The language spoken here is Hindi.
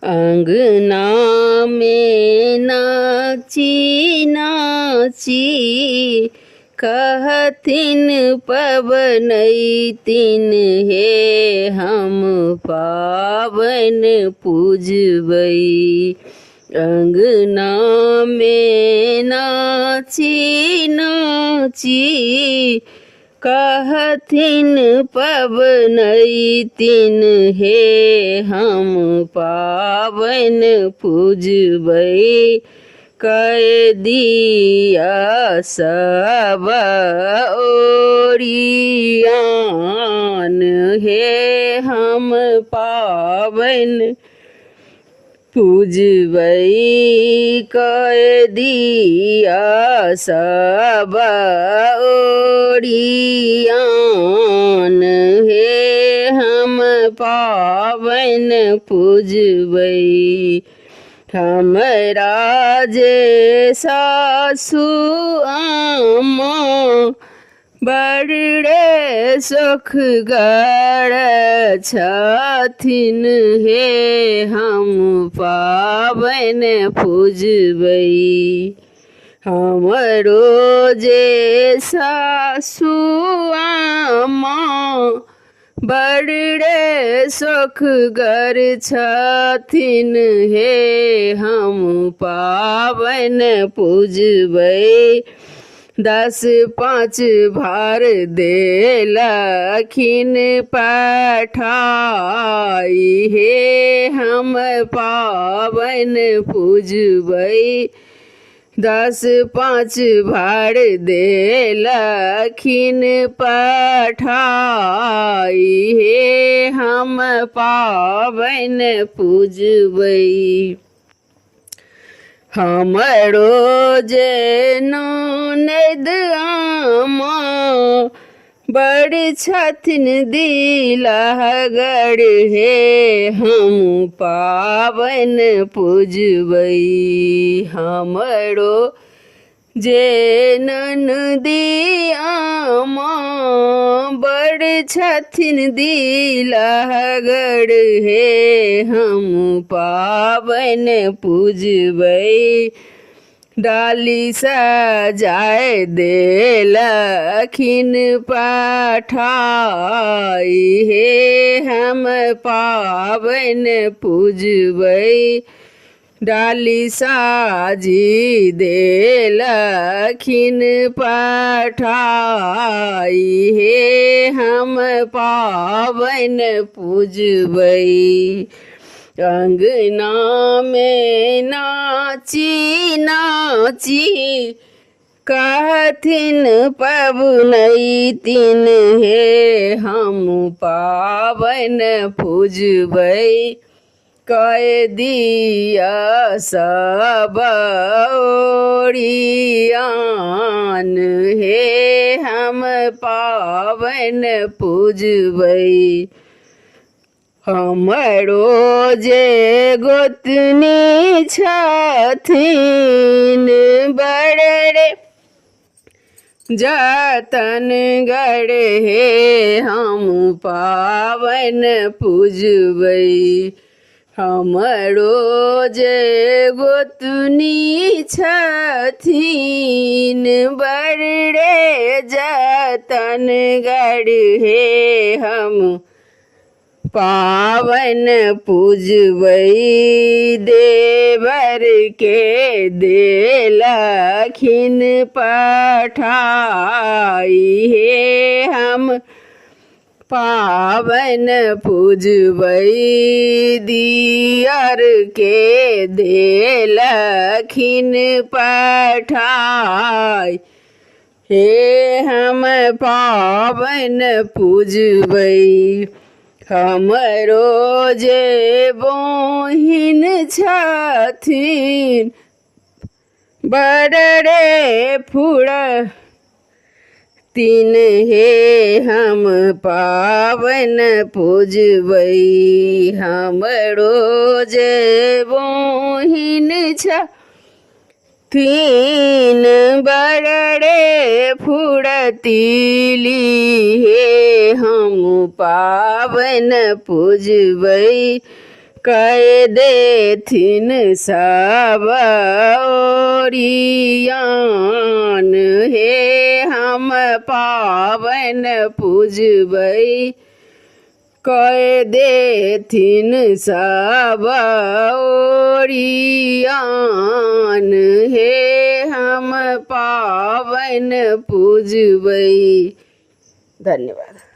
अंगना में नाची नाची कहथिन पबनैतिन हे हम पावन पूजबै। अंगना में नाची नाची कहथिन पबनैतिन हे हम पावन पूजबै। कह दिया सब ओरियान हे हम पावन पूजबै। कह दिया सब ओरियान हे हम पावन पूजबै। हमरा जे सासु आमा बड़े सुखगर छथिन हे हम पावन पूजबै। हमरो जे सासु आमा बड़े सुखगर छथिन हे हम पावन पूजबै। 10 5 भार देलखिन पठाई हे हम पावन पूजबै। 10 5 भार देलखिन पठाई हे हम पावन पूजबै। हमरो जे ननद आमा बड़ छथिन दिलहगर हे हम पावन पूजबै। हमरो जे ननदी आमा बड़ छथिन दिलहगर हे हम पावन पूजबै। डाली सजाए देलखिन पठाई हे हम पावन पूजबै। डाली साजी देलखिन पठाई हे हम पावन पूजबै। अंगना में नाची नाची कहथिन पबनैतिन हे हम पावन पूजबै। कह दिया सब ओरियान हे हम पावन पूजबै। हमरो जे गोतनी छथिन बड़े जतनगर हे हम पावन पूजबै। हमरो जे गोतनी छथिन बड़े जतनगर हे हम पावन पूजबै। देवर के देलखिन पठाई हे हम पावन पूजबै। दियर के देलखिन पठाई हे हम पावन पूजबै। हमरो जे बहिन छथिन बड़े फुरतिन हे हम पावन पूजबै। हमरो जे बहिन छथिन बड़े फुरतीली हे हम पावन पूजबै। कह देथिन सब ओरियान, हे हम पावन पूजबै। कह देथिन सब ओरियान, हे हम पावन पूजबै। धन्यवाद।